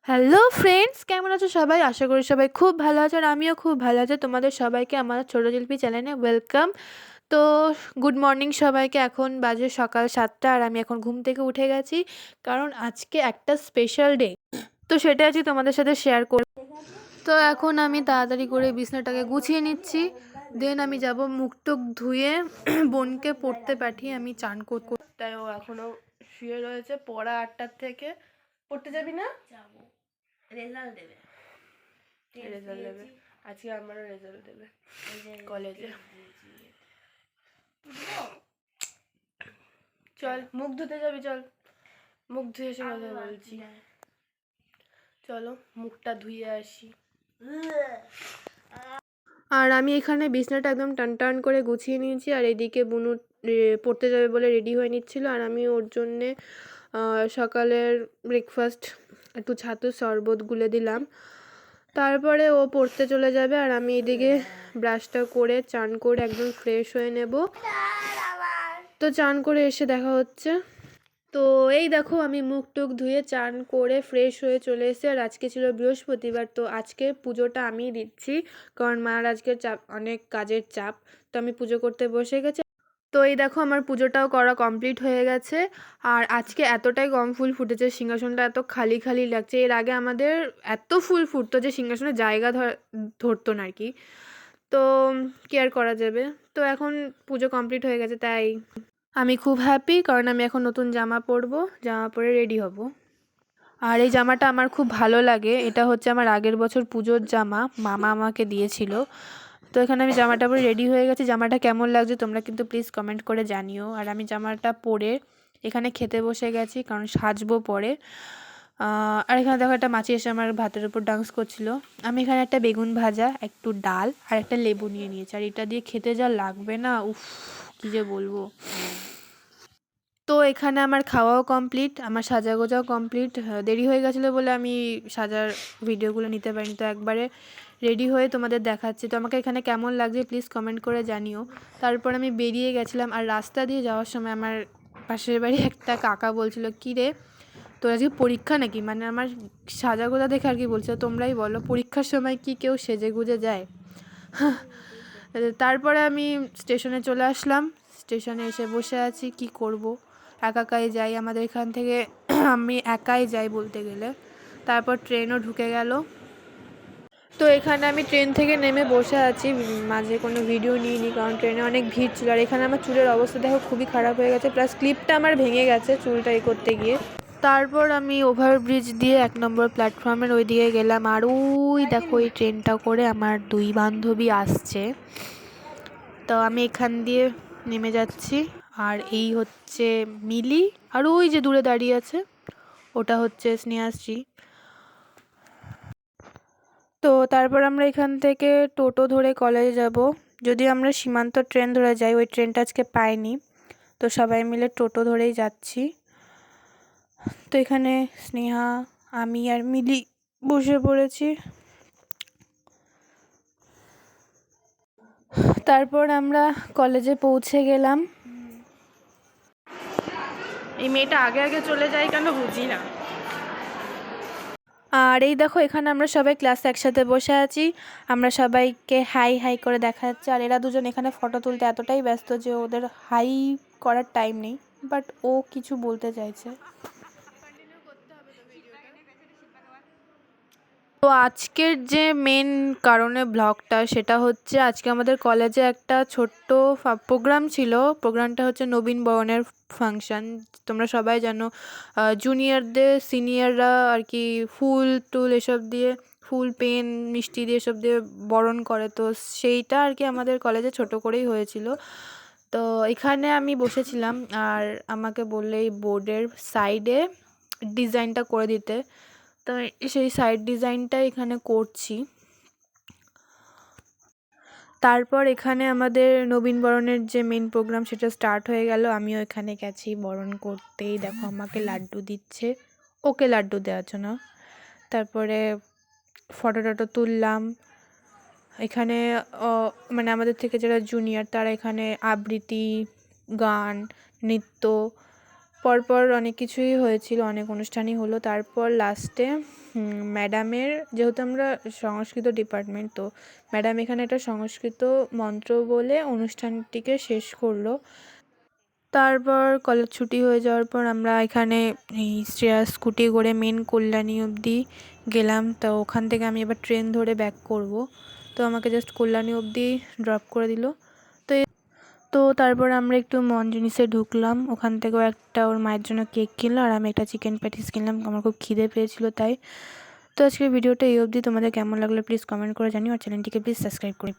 Hello friends, কেমন আছো সবাই? আশা করি সবাই খুব ভালো আছো আর আমিও খুব ভালো আছি। তোমাদের সবাইকে আমার ছোট শিল্পী চ্যানেলে ওয়েলকাম। তো গুড মর্নিং সবাইকে। এখন বাজে সকাল 7টা আর আমি এখন ঘুম থেকে উঠে গেছি, কারণ আজকে একটা স্পেশাল ডে। তো সেটা আজকে তোমাদের সাথে শেয়ার করব। তো এখন আমি তাড়াতাড়ি করে বিছনাটাকে গুছিয়ে নিচ্ছি, দেন আমি যাব মুখ টুক ধুয়ে বোনকে পড়তে পাঠিয়ে আমি চান করতে। তাই ও এখনও শুয়ে রয়েছে, পড়া 8টার থেকে। পড়তে যাবি না? রেজাল্ট দেবে। রেজাল্ট দেবে আজকে, আমারও রেজাল্ট দেবে কলেজে। চল মুখ ধুতে যাবি, চল মুখ ধুয়ে এসে কথা বলছি। চলো মুখটা ধুয়ে আসি। আর আমি এখানে বিছনাটা একদম টান টান করে গুছিয়ে নিয়েছি, আর এদিকে বুনু পড়তে যাবে বলে রেডি হয়ে নিচ্ছিল, আর আমি ওর জন্যে সকালের ব্রেকফাস্ট একটু ছাতুর শরবত গুলে দিলাম। তারপরে ও পড়তে চলে যাবে আর আমি এদিকে ব্রাশটা করে চান করে একদম ফ্রেশ হয়ে নেব। তো চান করে এসে দেখা হচ্ছে। তো এই দেখো আমি মুখ টুক ধুয়ে চান করে ফ্রেশ হয়ে চলে এসেছি, আর আজকে ছিল বৃহস্পতিবার। তো আজকে পুজোটা আমিই দিচ্ছি, কারণ মার আজকের চাপ, অনেক কাজের চাপ। তো আমি পুজো করতে বসে গেছি। তো এই দেখো আমার পুজোটাও করা কমপ্লিট হয়ে গেছে। আর আজকে এতটাই কম ফুল ফুটেছে, সিংহাসনটা এত খালি খালি লাগছে। এর আগে আমাদের এত ফুল ফুটতো যে সিংহাসনে জায়গা ধরতো না আর কি। তো কি আর করা যাবে। তো এখন পুজো কমপ্লিট হয়ে গেছে, তাই আমি খুব হ্যাপি, কারণ আমি এখন নতুন জামা পরবো, জামা পরে রেডি হব। আর এই জামাটা আমার খুব ভালো লাগে, এটা হচ্ছে আমার আগের বছর পুজোর জামা, মামা আমাকে দিয়েছিল। তো এখানে আমি জামাটা পরে রেডি হয়ে গেছি। জামাটা কেমন লাগছে তোমরা কিন্তু প্লিজ কমেন্ট করে জানিও। আর আমি জামাটা পরে এখানে খেতে বসে গেছি, কারণ সাজবো পরে। আর এখানে দেখো একটা মাছি এসে আমার ভাতের উপর ডান্স করছিল। আমি এখানে একটা বেগুন ভাজা, একটু ডাল আর একটা লেবু নিয়ে নিয়েছি, আর এটা দিয়ে খেতে যা লাগবে না, উফ কী যে বলবো। তো এখানে আমার খাওয়াও কমপ্লিট, আমার সাজাগোজাও কমপ্লিট। দেরি হয়ে গেছিলো বলে আমি সাজার ভিডিওগুলো নিতে পারিনি। তো একবারে রেডি হয়ে তোমাদের দেখাচ্ছি। তো আমাকে এখানে কেমন লাগছে প্লিজ কমেন্ট করে জানিও। তারপর আমি বেরিয়ে গেছিলাম, আর রাস্তা দিয়ে যাওয়ার সময় আমার পাশের বাড়ি একটা কাকা বলছিল, কী রে তোর আজকে পরীক্ষা নাকি? মানে আমার সাজাগোজা দেখে আর কি বলছিল, তোমরাই বলো পরীক্ষার সময় কি কেউ সেজে গুজে যায়? তারপরে আমি স্টেশনে চলে আসলাম। স্টেশনে এসে বসে আছি, কি করব, একাই যাই আমাদের এখান থেকে। আমি একাই যাই বলতে গেলে। তারপর ট্রেনও ঢুকে গেল। তো এখানে আমি ট্রেন থেকে নেমে বসে আছি, মাঝে কোনো ভিডিও নিইনি, কারণ ট্রেনে অনেক ভিড় ছিল। আর এখানে আমার চুলের অবস্থা দেখো খুবই খারাপ হয়ে গেছে, প্লাস ক্লিপটা আমার ভেঙে গেছে চুলটা করতে গিয়ে। তারপর আমি ওভারব্রিজ দিয়ে 1 নম্বর প্ল্যাটফর্মের ওই দিকে গেলাম, আর ওই দেখো এই ট্রেনটা করে আমার 2 বান্ধবী আসছে। তো আমি এখান দিয়ে নেমে যাচ্ছি। আর এই হচ্ছে মিলি, আর ওই যে দূরে দাঁড়িয়ে আছে ওটা হচ্ছে স্নেহাশ্রী। তো তারপর আমরা এখান থেকে টোটো ধরে কলেজে যাব। যদি আমরা সীমান্ত ট্রেন ধরে যাই, ওই ট্রেনটা আজকে পাইনি, তো সবাই মিলে টোটো ধরেই যাচ্ছি। তো এখানে স্নেহা, আমি আর মিলি বসে পড়েছি। তারপর আমরা কলেজে পৌঁছে গেলাম। এই মেয়েটা আগে আগে চলে যায় কেন বুঝি না। আর এই দেখো এখানে আমরা সবাই ক্লাসে একসাথে বসে আছি, আমরা সবাইকে হাই হাই করে দেখা যাচ্ছে। আর এরা দুজন এখানে ফটো তুলতে এতটাই ব্যস্ত যে ওদের হাই করার টাইম নেই, বাট ও কিছু বলতে চাইছে। তো আজকের যে মেন কারণে ব্লগটা, সেটা হচ্ছে আজকে আমাদের কলেজে একটা ছোট্ট প্রোগ্রাম ছিল। প্রোগ্রামটা হচ্ছে নবীন বরণের ফাংশান। তোমরা সবাই জানো জুনিয়রদের সিনিয়ররা আর কি ফুল টুল এসব দিয়ে, ফুল পেন মিষ্টি দিয়ে এসব দিয়ে বরণ করে। তো সেইটা আর কি আমাদের কলেজে ছোট করেই হয়েছিল। তো এখানে আমি বসেছিলাম, আর আমাকে বললে এই বোর্ডের সাইডে ডিজাইনটা করে দিতে। তো সেই সাইড ডিজাইনটা এখানে করছি। তারপর এখানে আমাদের নবীনবরণের যে মেন প্রোগ্রাম সেটা স্টার্ট হয়ে গেল। আমিও এখানে গেছি বরণ করতেই দেখো আমাকে লাড্ডু দিচ্ছে, ওকে লাড্ডু দেওয়ার জন্য। তারপরে ফটো টটো তুললাম। এখানে মানে আমাদের থেকে যারা জুনিয়র তারা এখানে আবৃত্তি, গান, নৃত্য, পরপর অনেক কিছুই হয়েছিল, অনেক অনুষ্ঠানই হলো। তারপর লাস্টে ম্যাডামের, যেহেতু আমরা সংস্কৃত ডিপার্টমেন্ট, তো ম্যাডাম এখানে একটা সংস্কৃত মন্ত্র বলে অনুষ্ঠানটিকে শেষ করলো। তারপর কলেজ ছুটি হয়ে যাওয়ার পর আমরা এখানে এই শ্রেয়া স্কুটি করে মেন কল্যাণী অবধি গেলাম। তো ওখান থেকে আমি এবার ট্রেন ধরে ব্যাক করব, তো আমাকে জাস্ট কল্যাণী অবধি ড্রপ করে দিল। তো তারপর আমরা একটু মঞ্জুনিসে ঢুকলাম, ওখান থেকেও একটা ওর মায়ের জন্য কেক কিনলো আর আমি একটা চিকেন প্যাটিস কিনলাম, আমার খুব খিদে পেয়েছিল তাই। তো আজকের ভিডিওটা এই অবধি। তোমাদের কেমন লাগলো প্লিজ কমেন্ট করে জানিও, আর চ্যানেলটিকে প্লিজ সাবস্ক্রাইব করে